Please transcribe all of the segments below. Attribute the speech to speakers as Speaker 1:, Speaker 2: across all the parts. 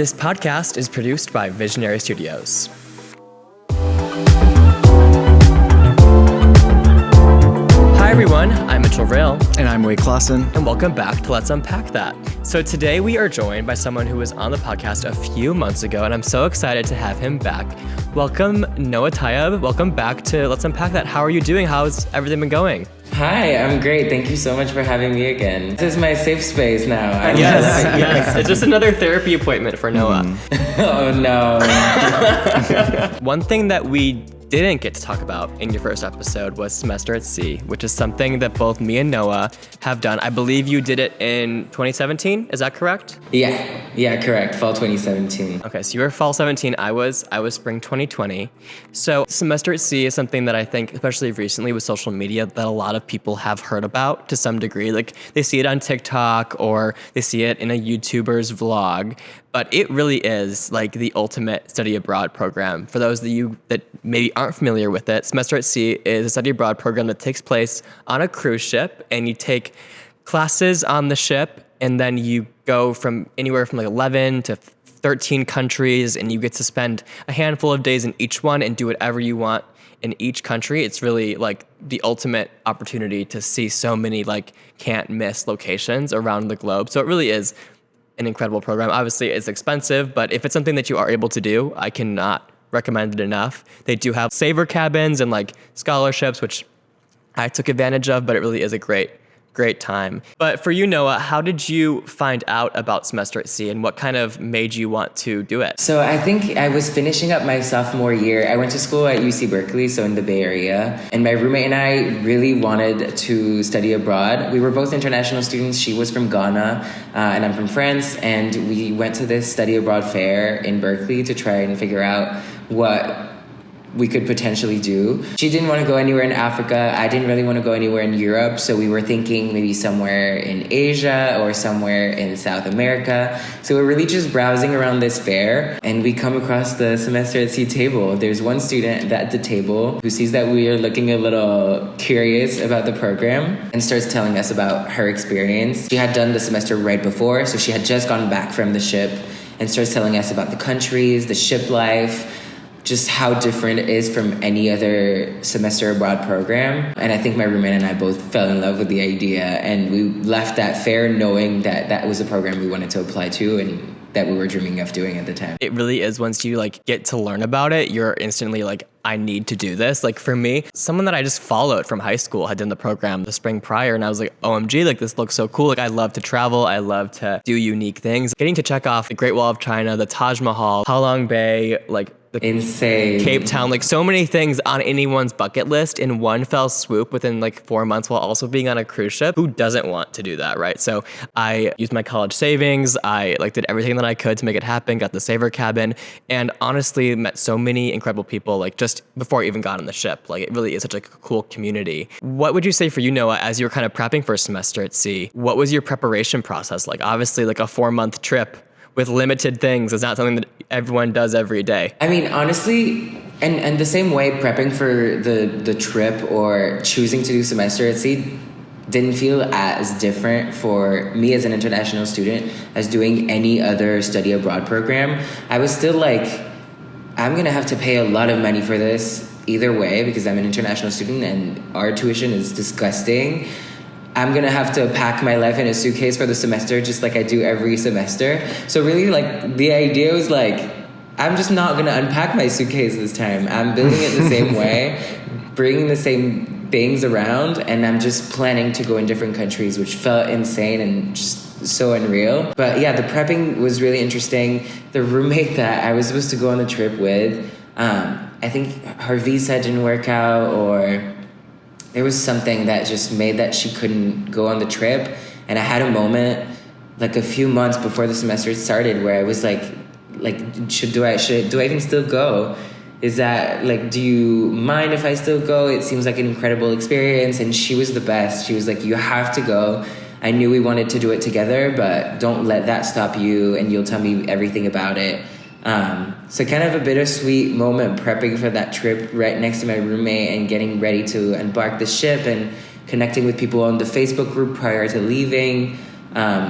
Speaker 1: This podcast is produced by Visionary Studios. Hi everyone, I'm Mitchell Rail.
Speaker 2: And I'm Wade Clausen.
Speaker 1: And welcome back to Let's Unpack That. So today we are joined by someone who was on the podcast a few months ago, and I'm so excited to have him back. Welcome, Noa Taieb. Welcome back to Let's Unpack That. How are you doing? How's everything been going?
Speaker 3: Hi, I'm great. Thank you so much for having me again. This is my safe space now.
Speaker 1: Yes. It's just another therapy appointment for Noah.
Speaker 3: Oh, no.
Speaker 1: One thing that we didn't get to talk about in your first episode was semester at sea, which is something that both me and Noah have done. I believe you did it in 2017. Is that correct?
Speaker 3: Yeah, correct. Fall 2017.
Speaker 1: Okay, so you were fall 17. I was spring 2020. So semester at sea is something that I think, especially recently with social media, that a lot of people have heard about to some degree. Like they see it on TikTok or they see it in a YouTuber's vlog. But it really is like the ultimate study abroad program. For those of you that maybe aren't familiar with it, Semester at Sea is a study abroad program that takes place on a cruise ship, and you take classes on the ship, and then you go from anywhere from like 11 to 13 countries, and you get to spend a handful of days in each one and do whatever you want in each country. It's really like the ultimate opportunity to see so many like can't miss locations around the globe. So it really is an incredible program. Obviously, it's expensive, but if it's something that you are able to do, I cannot recommend it enough. They do have saver cabins and like scholarships, which I took advantage of, but it really is a great time. But for you, Noah, how did you find out about Semester at Sea, and what kind of made you want to do it?
Speaker 3: So I think I was finishing up my sophomore year. I went to school at UC Berkeley, so in the Bay Area. And my roommate and I really wanted to study abroad. We were both international students. She was from Ghana, and I'm from France. And we went to this study abroad fair in Berkeley to try and figure out what we could potentially do. She didn't want to go anywhere in Africa. I didn't really want to go anywhere in Europe. So we were thinking maybe somewhere in Asia or somewhere in South America. So we're really just browsing around this fair, and we come across the Semester at Sea table. There's one student at the table who sees that we are looking a little curious about the program and starts telling us about her experience. She had done the semester right before, so she had just gone back from the ship, and starts telling us about the countries, the ship life, just how different it is from any other semester abroad program. And I think my roommate and I both fell in love with the idea, and we left that fair knowing that that was a program we wanted to apply to and that we were dreaming of doing at the time.
Speaker 1: It really is. Once you like get to learn about it, you're instantly like, I need to do this. Like for me, someone that I just followed from high school had done the program the spring prior, and I was like, OMG, like this looks so cool. Like I love to travel. I love to do unique things. Getting to check off the Great Wall of China, the Taj Mahal, Halong Bay, like the
Speaker 3: insane
Speaker 1: Cape Town, like so many things on anyone's bucket list in one fell swoop within like 4 months while also being on a cruise ship. Who doesn't want to do that, right? So I used my college savings. I like did everything that I could to make it happen, got the saver cabin, and honestly met so many incredible people like just before I even got on the ship. Like it really is such a cool community. What would you say for you, Noah, as you were kind of prepping for a semester at sea? What was your preparation process like? Obviously like a 4-month trip with limited things is not something that everyone does every day.
Speaker 3: I mean, honestly, and the same way prepping for the trip or choosing to do semester at sea didn't feel as different for me as an international student as doing any other study abroad program. I was still like, I'm gonna have to pay a lot of money for this either way because I'm an international student and our tuition is disgusting. I'm going to have to pack my life in a suitcase for the semester just like I do every semester. So really, like, the idea was like, I'm just not going to unpack my suitcase this time. I'm building it the same way, bringing the same things around, and I'm just planning to go in different countries, which felt insane and just so unreal. But yeah, the prepping was really interesting. The roommate that I was supposed to go on the trip with, I think her visa didn't work out, or there was something that just made that she couldn't go on the trip. And I had a moment like a few months before the semester started where I was like, do I even still go? Is that like, do you mind if I still go? It seems like an incredible experience. And she was the best. She was like, you have to go. I knew we wanted to do it together, but don't let that stop you. And you'll tell me everything about it. So kind of a bittersweet moment prepping for that trip right next to my roommate and getting ready to embark the ship and connecting with people on the Facebook group prior to leaving.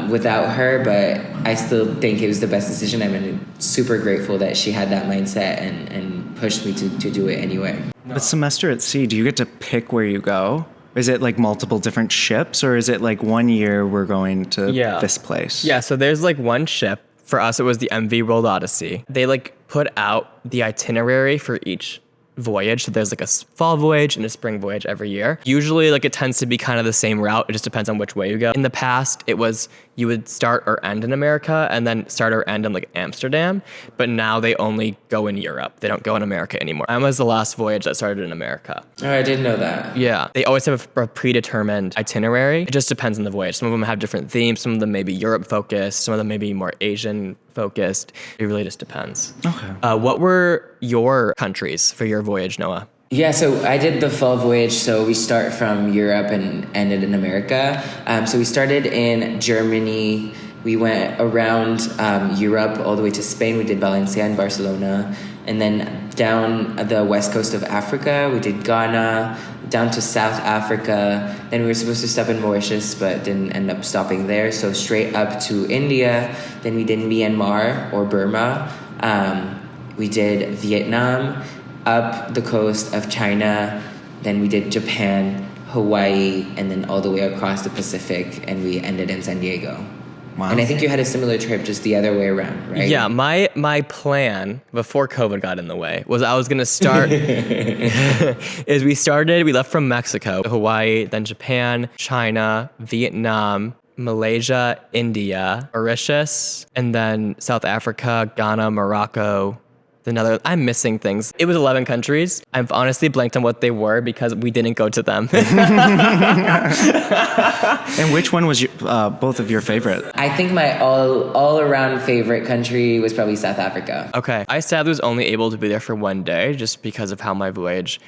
Speaker 3: without her, but I still think it was the best decision. I'm super grateful that she had that mindset and pushed me to do it anyway.
Speaker 2: But semester at sea, do you get to pick where you go? Is it like multiple different ships, or is it like 1 year we're going to this place?
Speaker 1: Yeah, so there's like one ship. For us, it was the MV World Odyssey. They like put out the itinerary for each voyage. So there's like a fall voyage and a spring voyage every year. Usually like it tends to be kind of the same route. It just depends on which way you go. In the past, it was you would start or end in America and then start or end in like Amsterdam. But now they only go in Europe. They don't go in America anymore. Mine was the last voyage that started in America.
Speaker 3: Oh, I didn't know that.
Speaker 1: Yeah. They always have a predetermined itinerary. It just depends on the voyage. Some of them have different themes. Some of them may be Europe focused. Some of them may be more Asian focused. It really just depends.
Speaker 2: Okay.
Speaker 1: What were your countries for your voyage, Noah?
Speaker 3: Yeah, so I did the fall voyage. So we start from Europe and ended in America. So we started in Germany. We went around Europe all the way to Spain. We did Valencia and Barcelona. And then down the west coast of Africa, we did Ghana, down to South Africa. Then we were supposed to stop in Mauritius, but didn't end up stopping there. So straight up to India. Then we did Myanmar or Burma. We did Vietnam, up the coast of China. Then we did Japan, Hawaii, and then all the way across the Pacific. And we ended in San Diego. Wow. And I think you had a similar trip, just the other way around, right?
Speaker 1: Yeah, my plan before COVID got in the way was I was gonna start. We left from Mexico, Hawaii, then Japan, China, Vietnam, Malaysia, India, Mauritius, and then South Africa, Ghana, Morocco. I'm missing things. It was 11 countries. I've honestly blanked on what they were because we didn't go to them.
Speaker 2: And which one was both of your favorite?
Speaker 3: I think my all-around favorite country was probably South Africa.
Speaker 1: Okay. I sadly was only able to be there for 1 day just because of how my voyage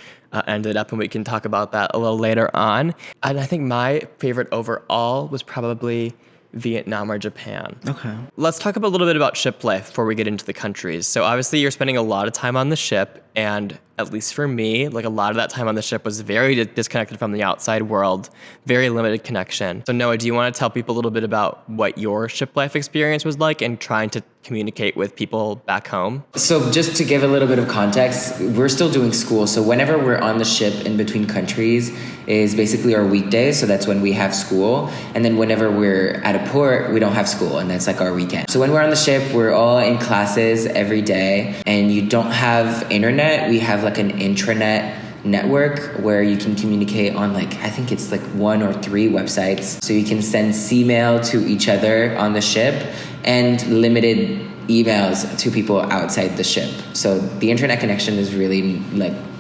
Speaker 1: ended up, and we can talk about that a little later on. And I think my favorite overall was probably Vietnam or Japan.
Speaker 2: Okay.
Speaker 1: Let's talk a little bit about ship life before we get into the countries. So obviously you're spending a lot of time on the ship, and at least for me, like a lot of that time on the ship was very disconnected from the outside world, very limited connection. So Noah, do you want to tell people a little bit about what your ship life experience was like and trying to communicate with people back home?
Speaker 3: So just to give a little bit of context, we're still doing school. So whenever we're on the ship in between countries is basically our weekdays. So that's when we have school. And then whenever we're at a port, we don't have school, and that's like our weekend. So when we're on the ship, we're all in classes every day, and you don't have internet. We have like an intranet network where you can communicate on I think it's 1 or 3 websites. So you can send C-mail to each other on the ship and limited emails to people outside the ship. So the internet connection is really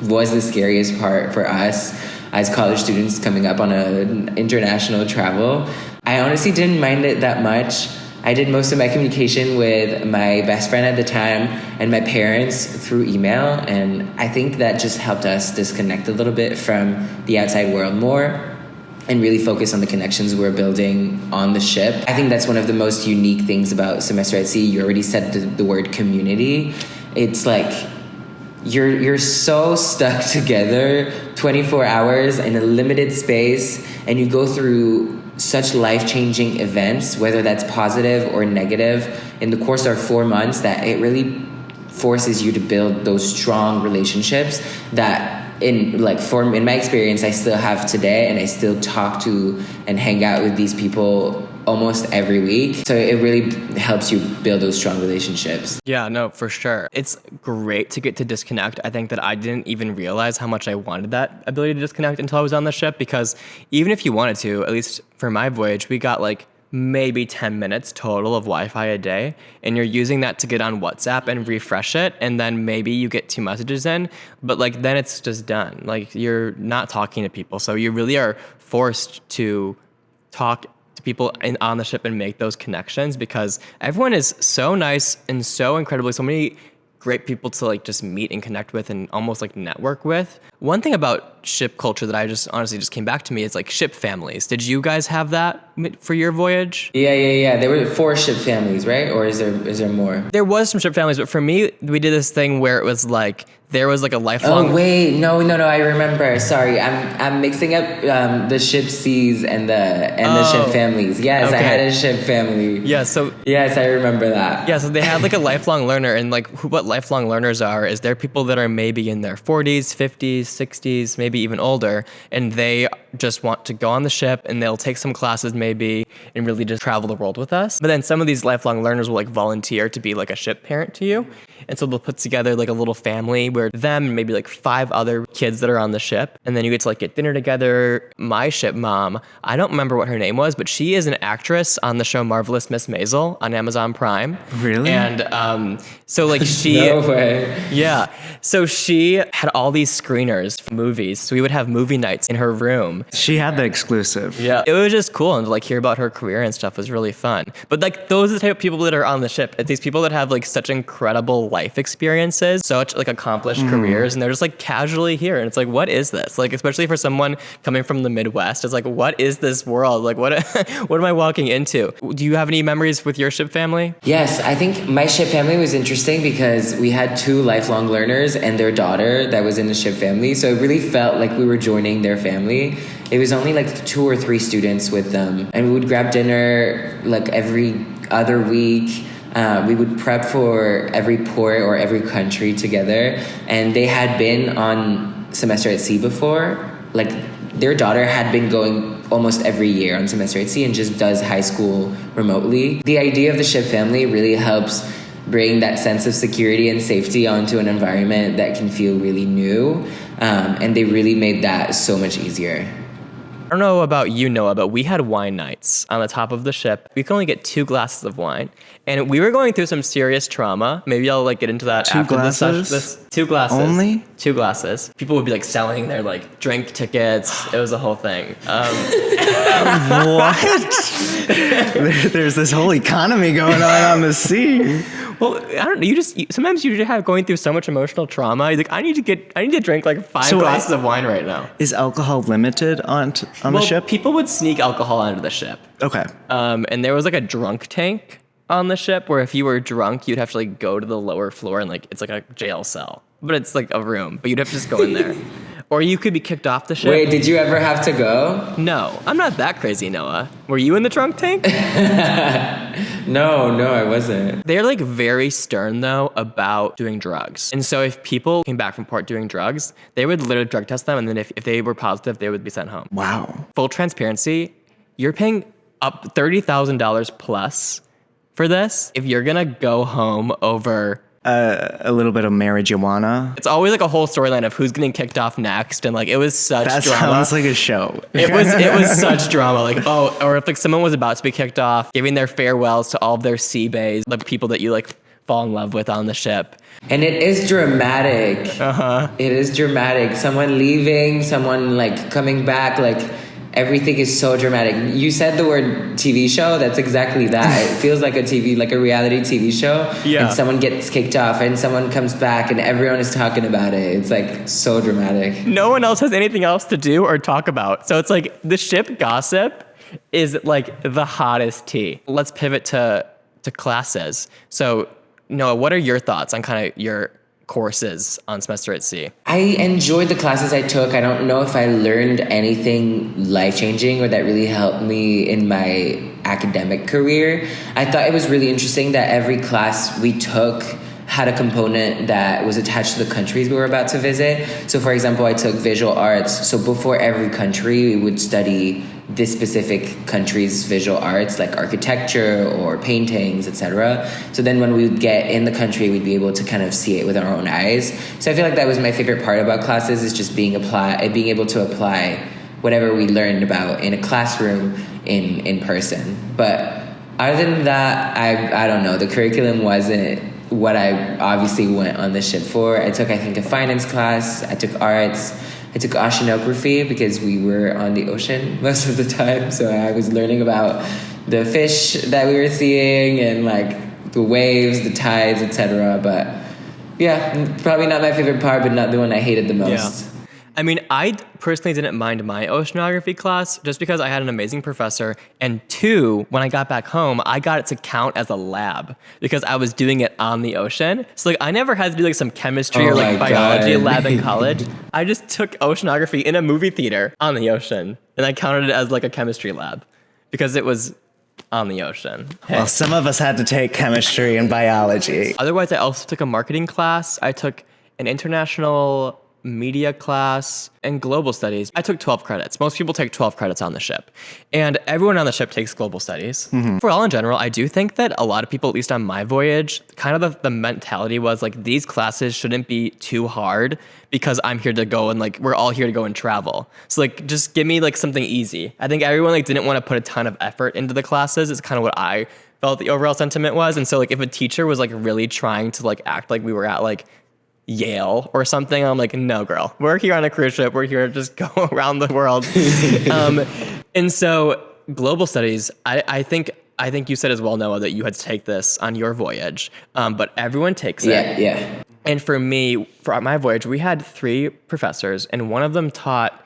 Speaker 3: was the scariest part for us as college students coming up on an international travel. I honestly didn't mind it that much. I did most of my communication with my best friend at the time and my parents through email, and I think that just helped us disconnect a little bit from the outside world more and really focus on the connections we're building on the ship. I think that's one of the most unique things about Semester at Sea. You already said the word community. It's you're so stuck together 24 hours in a limited space, and you go through such life-changing events, whether that's positive or negative, in the course of 4 months, that it really forces you to build those strong relationships that in my experience I still have today, and I still talk to and hang out with these people almost every week. So it really helps you build those strong relationships.
Speaker 1: Yeah, no, for sure. It's great to get to disconnect. I think that I didn't even realize how much I wanted that ability to disconnect until I was on the ship, because even if you wanted to, at least for my voyage, we got maybe 10 minutes total of Wi-Fi a day, and you're using that to get on WhatsApp and refresh it, and then maybe you get 2 messages in, but then it's just done. You're not talking to people, so you really are forced to talk to people on the ship and make those connections, because everyone is so nice and so so many great people to just meet and connect with and almost network with. One thing about ship culture that I just honestly just came back to me is like ship families. Did you guys have that for your voyage?
Speaker 3: Yeah. There were 4 ship families, right? Or is there more?
Speaker 1: There was some ship families, but for me, we did this thing where it was like there was like a lifelong.
Speaker 3: Oh wait, no, I remember. Sorry, I'm mixing up the ship C's and the ship families. Yes, okay. I had a ship family.
Speaker 1: Yeah, so
Speaker 3: yes, I remember that.
Speaker 1: Yeah, so they had like a lifelong learner, and like what lifelong learners are is they're people that are maybe in their 40s, 50s, 60s, maybe even older, and they just want to go on the ship and they'll take some classes maybe and really just travel the world with us. But then some of these lifelong learners will like volunteer to be like a ship parent to you. And so they'll put together like a little family where them and maybe like 5 other kids that are on the ship. And then you get to like get dinner together. My ship mom, I don't remember what her name was, but she is an actress on the show Marvelous Miss Maisel on Amazon Prime.
Speaker 2: Really?
Speaker 1: And so like she...
Speaker 3: No way.
Speaker 1: Yeah. So she had all these screeners for movies. So we would have movie nights in her room.
Speaker 2: She had the exclusive.
Speaker 1: Yeah. It was just cool. And to like hear about her career and stuff was really fun. But like those are the type of people that are on the ship. It's these people that have like such incredible life experiences, such like accomplished careers, and they're just like casually here. And it's like, what is this? Like, especially for someone coming from the Midwest, it's like, what is this world? Like, what am I walking into? Do you have any memories with your ship family?
Speaker 3: Yes, I think my ship family was interesting because we had 2 lifelong learners and their daughter that was in the ship family. So it really felt like we were joining their family. It was only like 2 or 3 students with them. And we would grab dinner like every other week. We would prep for every port or every country together. And they had been on semester at sea before. Like their daughter had been going almost every year on semester at sea and just does high school remotely. The idea of the ship family really helps bring that sense of security and safety onto an environment that can feel really new. And they really made that so much easier.
Speaker 1: I don't know about you, Noah, but we had wine nights on the top of the ship. We could only get 2 glasses of wine. And we were going through some serious trauma. Maybe I'll like get into that
Speaker 2: 2
Speaker 1: after
Speaker 2: glasses?
Speaker 1: this. 2 glasses.
Speaker 2: Only?
Speaker 1: 2 glasses. People would be like selling their like drink tickets. It was a whole thing.
Speaker 2: What? There's this whole economy going on the sea.
Speaker 1: Well, I don't know. Sometimes you just have going through so much emotional trauma. You're like, I need to drink like 5 glasses of wine right now.
Speaker 2: Is alcohol limited on the ship?
Speaker 1: People would sneak alcohol onto the ship.
Speaker 2: Okay.
Speaker 1: And there was like a drunk tank on the ship where if you were drunk, you'd have to like go to the lower floor and like it's like a jail cell, but it's like a room, but you'd have to just go in there. Or you could be kicked off the ship.
Speaker 3: Wait, did you ever have to go?
Speaker 1: No, I'm not that crazy, Noah. Were you in the drunk tank?
Speaker 3: No, I wasn't.
Speaker 1: They're like very stern though about doing drugs. And so if people came back from port doing drugs, they would literally drug test them. And then if they were positive, they would be sent home.
Speaker 2: Wow.
Speaker 1: Full transparency, you're paying up $30,000 plus for this. If you're going to go home over...
Speaker 2: a little bit of marijuana.
Speaker 1: It's always like a whole storyline of who's getting kicked off next, and like it was such
Speaker 2: that
Speaker 1: drama.
Speaker 2: Sounds like a show.
Speaker 1: It was such drama. Like or if like someone was about to be kicked off, giving their farewells to all of their sea bays, the people that you like fall in love with on the ship.
Speaker 3: And it is dramatic. It is dramatic. Someone leaving, someone like coming back, like. Everything is so dramatic. You said the word TV show. That's exactly that. It feels like a reality TV show.
Speaker 1: Yeah.
Speaker 3: And someone gets kicked off and someone comes back and everyone is talking about it. It's like so dramatic.
Speaker 1: No one else has anything else to do or talk about. So it's like the ship gossip is like the hottest tea. Let's pivot to classes. So Noah, what are your thoughts on kind of your courses on semester at sea?
Speaker 3: I enjoyed the classes I took. I don't know if I learned anything life-changing or that really helped me in my academic career. I thought it was really interesting that every class we took had a component that was attached to the countries we were about to visit. So for example, I took visual arts. So before every country, we would study this specific country's visual arts, like architecture or paintings, etc. So then when we would get in the country, we'd be able to kind of see it with our own eyes. So I feel like that was my favorite part about classes, is just being able to apply whatever we learned about in a classroom in person. But other than that, I don't know. The curriculum wasn't what I obviously went on the ship for. I took, I think, a finance class. I took arts. I took oceanography because we were on the ocean most of the time. So I was learning about the fish that we were seeing and like the waves, the tides, etc. But yeah, probably not my favorite part, but not the one I hated the most.
Speaker 1: Yeah. I mean, I personally didn't mind my oceanography class just because I had an amazing professor. And two, when I got back home, I got it to count as a lab because I was doing it on the ocean. So like I never had to do like some chemistry or like biology lab in college. I just took oceanography in a movie theater on the ocean and I counted it as like a chemistry lab because it was on the ocean.
Speaker 2: Well, some of us had to take chemistry and biology.
Speaker 1: Otherwise, I also took a marketing class. I took an international media class and global studies. I took 12 credits. Most people take 12 credits on the ship. And everyone on the ship takes global studies. For all in general, I do think that a lot of people, at least on my voyage, kind of the mentality was like, these classes shouldn't be too hard because I'm here to go and like, we're all here to go and travel. So like, just give me like something easy. I think everyone like didn't want to put a ton of effort into the classes. It's kind of what I felt the overall sentiment was. And so like, if a teacher was like really trying to like act like we were at like Yale or something, I'm like, no, girl, we're here on a cruise ship. We're here to just go around the world. And so global studies, I think you said as well, Noah, that you had to take this on your voyage, but everyone takes it.
Speaker 3: Yeah.
Speaker 1: And for me, for my voyage, we had 3 professors, and one of them taught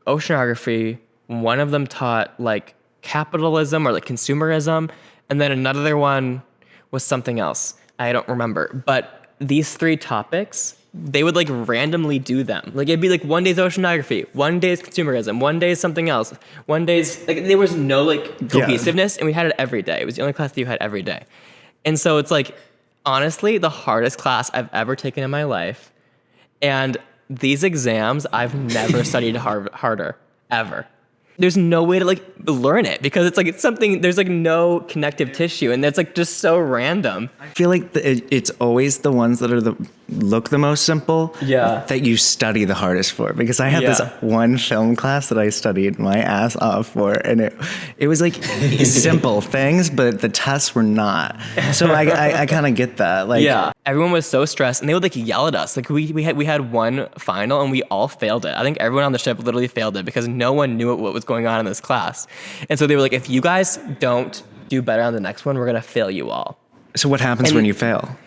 Speaker 1: oceanography, one of them taught like capitalism or like consumerism, and then another one was something else. I don't remember, but these 3 topics, they would like randomly do them. Like it'd be like one day's oceanography, one day's consumerism, one day's something else, one day's like there was no like cohesiveness, and we had it every day. It was the only class that you had every day. And so it's like honestly the hardest class I've ever taken in my life. And these exams I've never studied harder ever. There's no way to like learn it because it's like it's something, there's like no connective tissue and it's like just so random.
Speaker 2: I feel like it's always the ones that are look the most simple that you study the hardest for, because I had this one film class that I studied my ass off for, and it was like simple things, but the tests were not. So I kind of get that. Like
Speaker 1: everyone was so stressed and they would like yell at us. Like we had one final and we all failed it. I think everyone on the ship literally failed it because no one knew what was going on in this class. And so they were like, if you guys don't do better on the next one, we're gonna fail you all.
Speaker 2: So what happens when you fail?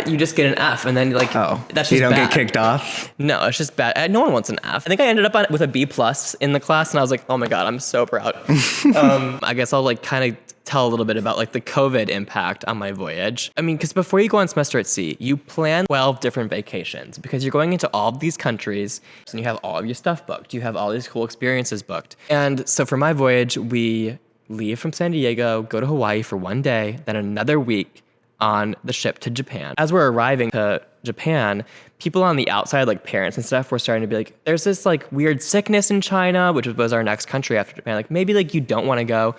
Speaker 1: You just get an F, and then like that's just
Speaker 2: you don't
Speaker 1: bad.
Speaker 2: get kicked off.
Speaker 1: No, it's just bad. No one wants an F. I think I ended up with a B+ in the class, and I was like, oh my god, I'm so proud. I guess I'll like kind of tell a little bit about like the COVID impact on my voyage. I mean, because before you go on semester at sea, you plan 12 different vacations because you're going into all of these countries, and you have all of your stuff booked. You have all these cool experiences booked. And so for my voyage, we leave from San Diego, go to Hawaii for 1 day, then another week on the ship to Japan. As we're arriving to Japan, people on the outside, like parents and stuff, were starting to be like, there's this like weird sickness in China, which was our next country after Japan. Like maybe like you don't want to go.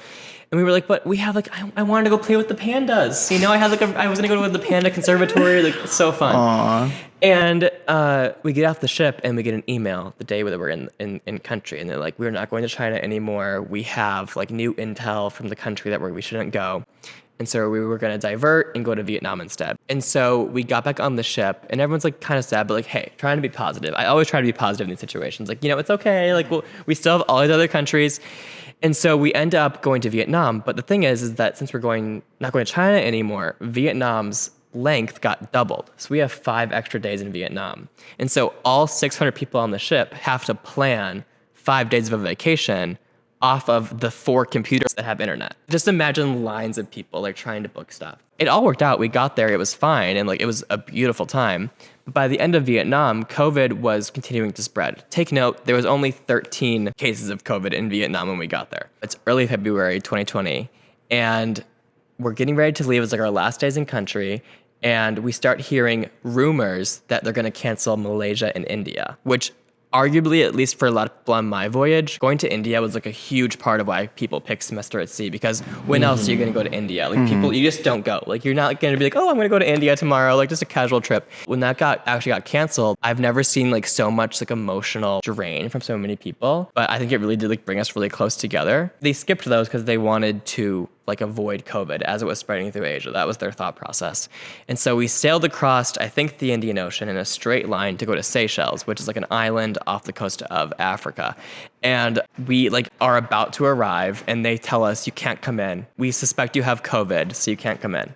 Speaker 1: And we were like, but we have like, I wanted to go play with the pandas. You know, I was gonna go to the panda conservatory. Like it's so fun.
Speaker 2: Aww.
Speaker 1: And we get off the ship and we get an email the day that we're in country. And they're like, we're not going to China anymore. We have like new intel from the country that we shouldn't go. And so we were going to divert and go to Vietnam instead. And so we got back on the ship and everyone's like kind of sad, but like, hey, trying to be positive. I always try to be positive in these situations. Like, you know, it's okay. Like we still have all these other countries. And so we end up going to Vietnam. But the thing is that since we're not going to China anymore, Vietnam's length got doubled. So we have 5 extra days in Vietnam. And so all 600 people on the ship have to plan 5 days of a vacation off of the 4 computers that have internet. Just imagine lines of people like trying to book stuff. It all worked out. We got there, it was fine, and like it was a beautiful time. But by the end of Vietnam, COVID was continuing to spread. Take note, there was only 13 cases of COVID in Vietnam when we got there. It's early February 2020, and we're getting ready to leave. It's like our last days in country, and we start hearing rumors that they're gonna cancel Malaysia and India, which arguably, at least for a lot of people on my voyage, going to India was like a huge part of why people pick semester at sea, because when else are you going to go to India? Like people, you just don't go. Like you're not going to be like, oh, I'm going to go to India tomorrow, like just a casual trip. When that actually got canceled, I've never seen like so much like emotional drain from so many people, but I think it really did like bring us really close together. They skipped those because they wanted to like avoid COVID as it was spreading through Asia. That was their thought process. And so we sailed across, I think, the Indian Ocean in a straight line to go to Seychelles, which is like an island off the coast of Africa. And we like are about to arrive and they tell us, you can't come in. We suspect you have COVID, so you can't come in.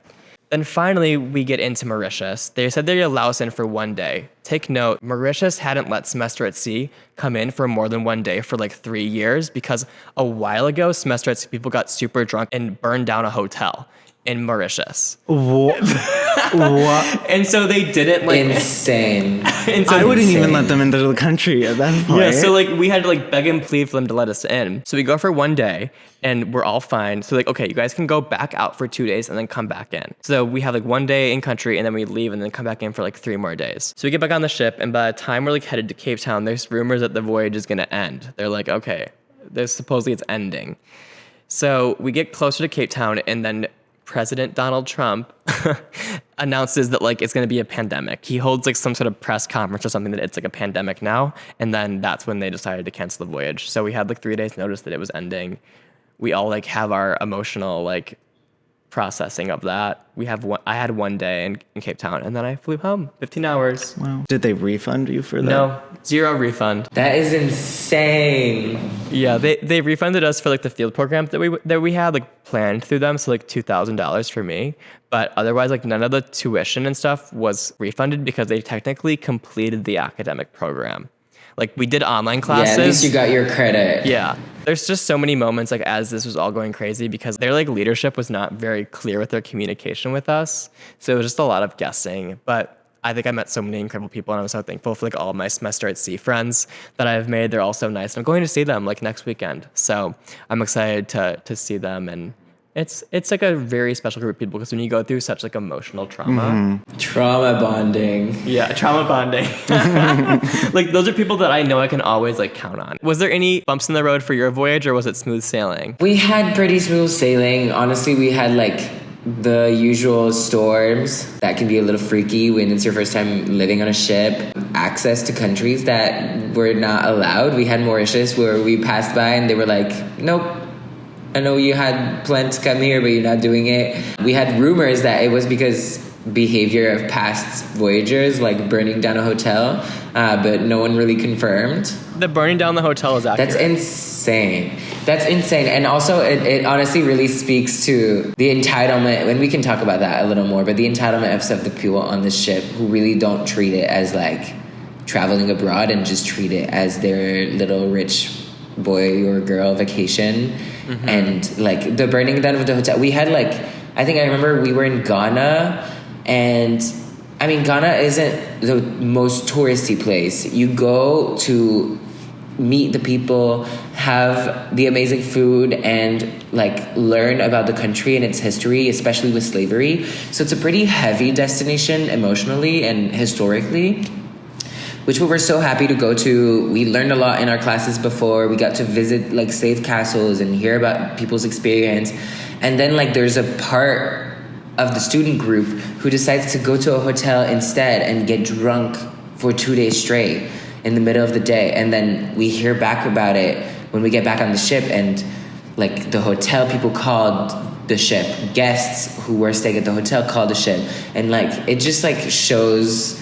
Speaker 1: Then finally, we get into Mauritius. They said they'd allow us in for 1 day. Take note, Mauritius hadn't let Semester at Sea come in for more than 1 day for like 3 years because a while ago, Semester at Sea people got super drunk and burned down a hotel in Mauritius.
Speaker 2: What?
Speaker 1: And so they didn't like...
Speaker 3: Insane.
Speaker 1: And so
Speaker 2: I wouldn't even let them into the country at that point.
Speaker 1: Yeah, so like we had to like beg and plead for them to let us in. So we go for 1 day and we're all fine. So like, okay, you guys can go back out for 2 days and then come back in. So we have like 1 day in country and then we leave and then come back in for like 3 more days. So we get back on the ship and by the time we're like headed to Cape Town, there's rumors that the voyage is gonna end. They're like, okay, there's supposedly it's ending. So we get closer to Cape Town and then President Donald Trump announces that like it's going to be a pandemic. He holds like some sort of press conference or something that it's like a pandemic now. And then that's when they decided to cancel the voyage. So we had like 3 days notice that it was ending. We all like have our emotional like processing of that. I had 1 day in Cape Town and then I flew home 15 hours.
Speaker 2: Wow. Did they refund you for that?
Speaker 1: No, 0 refund.
Speaker 3: That is insane.
Speaker 1: Yeah, they refunded us for like the field program that we had like planned through them, so like $2,000 for me. But otherwise, like none of the tuition and stuff was refunded because they technically completed the academic program. Like we did online classes.
Speaker 3: Yeah, at least you got your credit.
Speaker 1: Yeah. There's just so many moments like as this was all going crazy because their like leadership was not very clear with their communication with us. So it was just a lot of guessing. But I think I met so many incredible people and I'm so thankful for like all of my Semester at Sea friends that I've made. They're all so nice. I'm going to see them like next weekend. So I'm excited to see them and it's like a very special group of people because when you go through such like emotional trauma.
Speaker 3: Trauma bonding.
Speaker 1: Yeah, trauma bonding. Like those are people that I know I can always like count on. Was there any bumps in the road for your voyage or was it smooth sailing?
Speaker 3: We had pretty smooth sailing. Honestly, we had like the usual storms that can be a little freaky when it's your first time living on a ship. Access to countries that were not allowed. We had Mauritius where we passed by and they were like, nope. I know you had plans to come here, but you're not doing it. We had rumors that it was because behavior of past voyagers, like burning down a hotel, but no one really confirmed.
Speaker 1: The burning down the hotel is accurate.
Speaker 3: That's insane. That's insane. And also, it honestly really speaks to the entitlement, and we can talk about that a little more, but the entitlement of some of the people on the ship who really don't treat it as like traveling abroad and just treat it as their little rich boy or girl vacation. And like the burning down of the hotel, we had like, I think I remember we were in Ghana, and I mean Ghana isn't the most touristy place. You go to meet the people, have the amazing food, and like learn about the country and its history, especially with slavery. So it's a pretty heavy destination emotionally and historically, which we were so happy to go to. We learned a lot in our classes before. We got to visit like slave castles and hear about people's experience. And then like there's a part of the student group who decides to go to a hotel instead and get drunk for 2 days straight in the middle of the day. And then we hear back about it when we get back on the ship, and like the hotel people called the ship. Guests who were staying at the hotel called the ship. And like it just like shows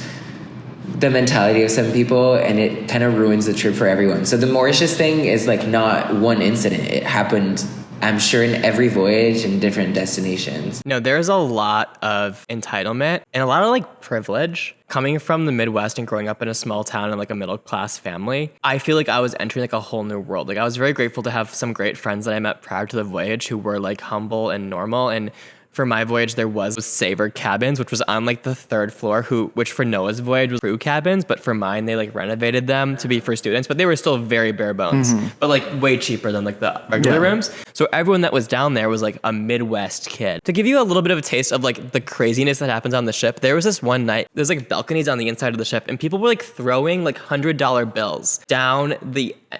Speaker 3: the mentality of some people, and it kind of ruins the trip for everyone. So the Mauritius thing is like not one incident. It happened, I'm sure, in every voyage and different destinations.
Speaker 1: No, there's a lot of entitlement and a lot of like privilege coming from the Midwest and growing up in a small town and like a middle class family. I feel like I was entering like a whole new world. Like I was very grateful to have some great friends that I met prior to the voyage who were like humble and normal. And for my voyage, there was Savor cabins, which was on like the 3rd floor, which for Noah's voyage was crew cabins, but for mine, they like renovated them to be for students, but they were still very bare bones, but like way cheaper than like the regular rooms. So everyone that was down there was like a Midwest kid. To give you a little bit of a taste of like the craziness that happens on the ship, there was this one night, there's like balconies on the inside of the ship, and people were like throwing like $100 bills down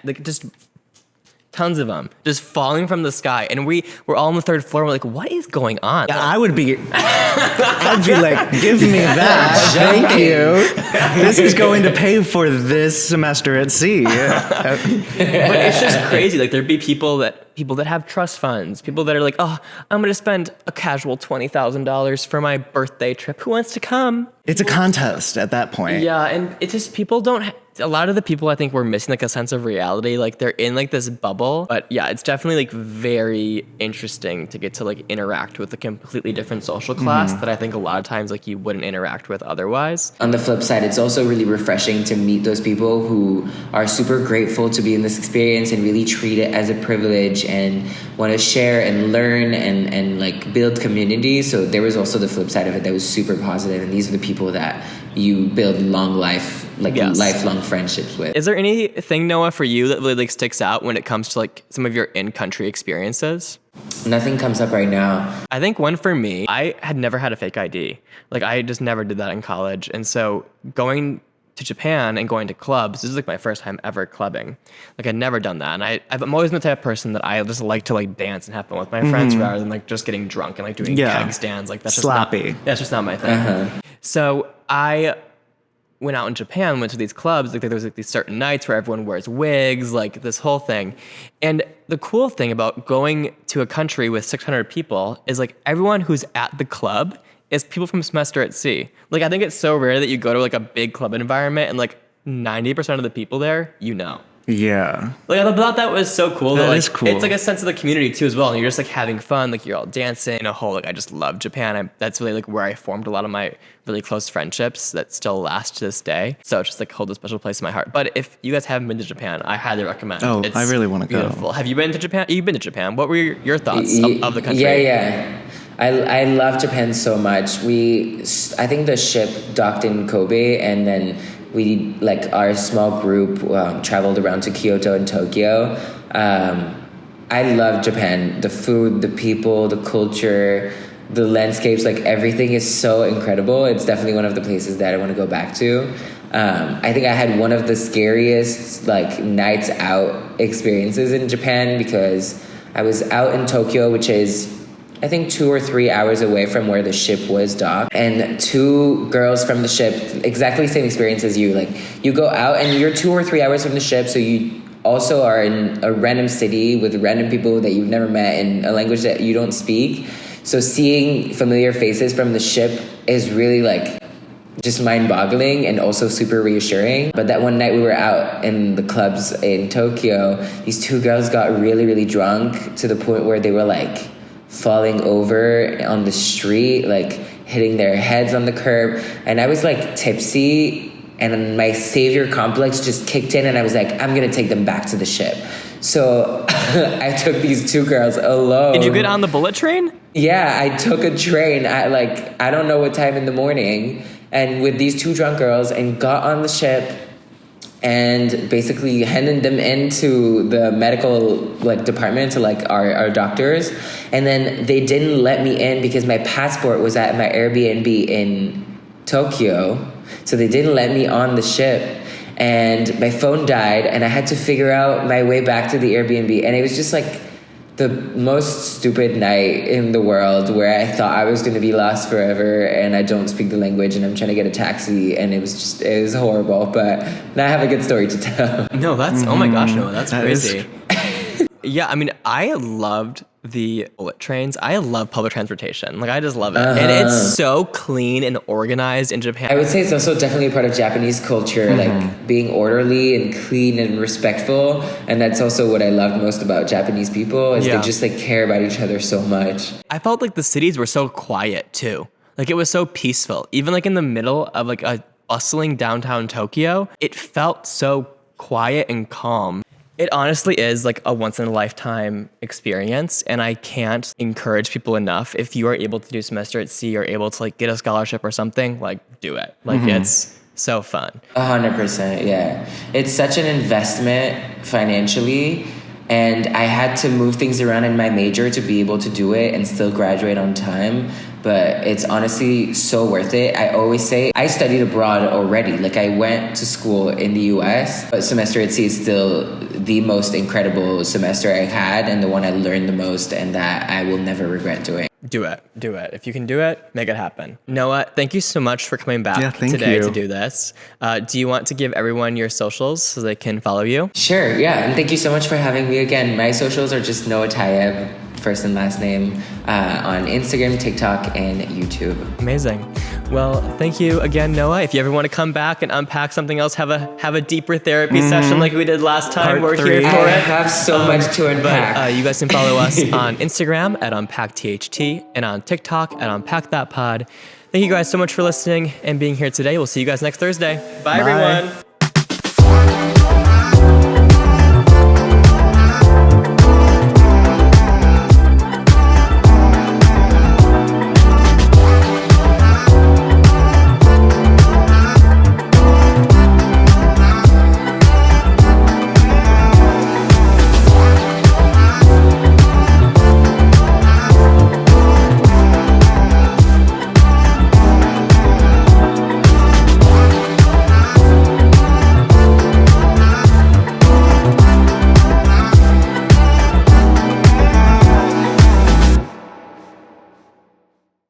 Speaker 1: like just tons of them just falling from the sky, and we were all on the 3rd floor. We're like, what is going on?
Speaker 2: Yeah, I'd be like, give me that. Thank you. This is going to pay for this semester at sea.
Speaker 1: But it's just crazy. Like there'd be people that have trust funds, people that are like, oh, I'm going to spend a casual $20,000 for my birthday trip. Who wants to come?
Speaker 2: It's a contest at that point.
Speaker 1: Yeah, and it's just people don't. A lot of the people I think were missing like a sense of reality. Like they're in like this bubble. But yeah, it's definitely like very interesting to get to like interact with a completely different social class that I think a lot of times like you wouldn't interact with otherwise.
Speaker 3: On the flip side, it's also really refreshing to meet those people who are super grateful to be in this experience and really treat it as a privilege and want to share and learn and like build community. So there was also the flip side of it that was super positive, and these are the people that you build lifelong friendships with.
Speaker 1: Is there anything, Noah, for you that really like sticks out when it comes to like some of your in-country experiences?
Speaker 3: Nothing comes up right now.
Speaker 1: I think one for me, I had never had a fake ID. Like I just never did that in college. And so going to Japan and going to clubs, this is like my first time ever clubbing. Like I'd never done that. And I'm always the type of person that I just like to like dance and have fun with my friends rather than like just getting drunk and like doing keg stands. Like that's
Speaker 2: That's
Speaker 1: just not my thing. So I went out in Japan, went to these clubs, like there was like these certain nights where everyone wears wigs, like this whole thing. And the cool thing about going to a country with 600 people is like everyone who's at the club is people from semester at sea. Like I think it's so rare that you go to like a big club environment and like 90% of the people there, you know.
Speaker 2: Yeah.
Speaker 1: Like I thought that was so cool.
Speaker 2: That
Speaker 1: like,
Speaker 2: is cool.
Speaker 1: It's like a sense of the community too as well. And you're just like having fun, like you're all dancing in a whole, like I just love Japan. That's really like where I formed a lot of my really close friendships that still last to this day. So it's just like hold a special place in my heart. But if you guys haven't been to Japan, I highly recommend.
Speaker 2: Oh,
Speaker 1: it's
Speaker 2: I really want to go.
Speaker 1: Beautiful. Have you been to Japan? You've been to Japan. What were your thoughts of the country?
Speaker 3: Yeah. I love Japan so much. I think the ship docked in Kobe, and then we, like our small group, traveled around to Kyoto and Tokyo. I love Japan. The food, the people, the culture, the landscapes, like everything is so incredible. It's definitely one of the places that I want to go back to. I think I had one of the scariest like nights out experiences in Japan because I was out in Tokyo, which is I think 2 or 3 hours away from where the ship was docked, and 2 girls from the ship, exactly same experience as you. Like you go out and you're 2 or 3 hours from the ship, so you also are in a random city with random people that you've never met in a language that you don't speak. So seeing familiar faces from the ship is really like just mind-boggling and also super reassuring. But that one night we were out in the clubs in Tokyo, these 2 girls got really, really drunk to the point where they were like falling over on the street, like hitting their heads on the curb. And I was like tipsy, and my savior complex just kicked in, and I was like, I'm gonna take them back to the ship. So I took these 2 girls alone.
Speaker 1: Did you get on the bullet train?
Speaker 3: Yeah, I took a train at I don't know what time in the morning, and with these 2 drunk girls, and got on the ship and basically handed them into the medical department to our doctors. And then they didn't let me in because my passport was at my Airbnb in Tokyo. So they didn't let me on the ship, and my phone died, and I had to figure out my way back to the Airbnb. And it was just like the most stupid night in the world, where I thought I was going to be lost forever, and I don't speak the language, and I'm trying to get a taxi, and it was horrible. But now I have a good story to tell.
Speaker 1: No, that's oh my gosh, no, that's crazy. Yeah, I mean, I loved the bullet trains. I love public transportation. Like, I just love it. And it's so clean and organized in Japan.
Speaker 3: I would say it's also definitely a part of Japanese culture, like being orderly and clean and respectful. And that's also what I loved most about Japanese people, is they just care about each other so much.
Speaker 1: I felt like the cities were so quiet too. Like, it was so peaceful. Even in the middle of a bustling downtown Tokyo, it felt so quiet and calm. It honestly is a once-in-a-lifetime experience, and I can't encourage people enough. If you are able to do semester at sea or able to get a scholarship or something, do it. It's so fun.
Speaker 3: 100%, yeah. It's such an investment financially, and I had to move things around in my major to be able to do it and still graduate on time. but it's honestly so worth it. I always say I studied abroad already. Like, I went to school in the US, but semester at sea is still the most incredible semester I had and the one I learned the most and that I will never regret doing.
Speaker 1: Do it. Do it. If you can do it, make it happen. Noah, thank you so much for coming back today to do this. Do you want to give everyone your socials so they can follow you?
Speaker 3: Sure, yeah. And thank you so much for having me again. My socials are just Noa Taieb, first and last name, on Instagram, TikTok, and YouTube.
Speaker 1: Amazing. Well, thank you again, Noah. If you ever want to come back and unpack something else, have a deeper therapy session like we did last time, we're here for
Speaker 3: I
Speaker 1: it.
Speaker 3: have so much to unpack.
Speaker 1: But you guys can follow us on Instagram at UnpackTHT and on TikTok at UnpackThatPod. Thank you guys so much for listening and being here today. We'll see you guys next Thursday. Bye. Everyone.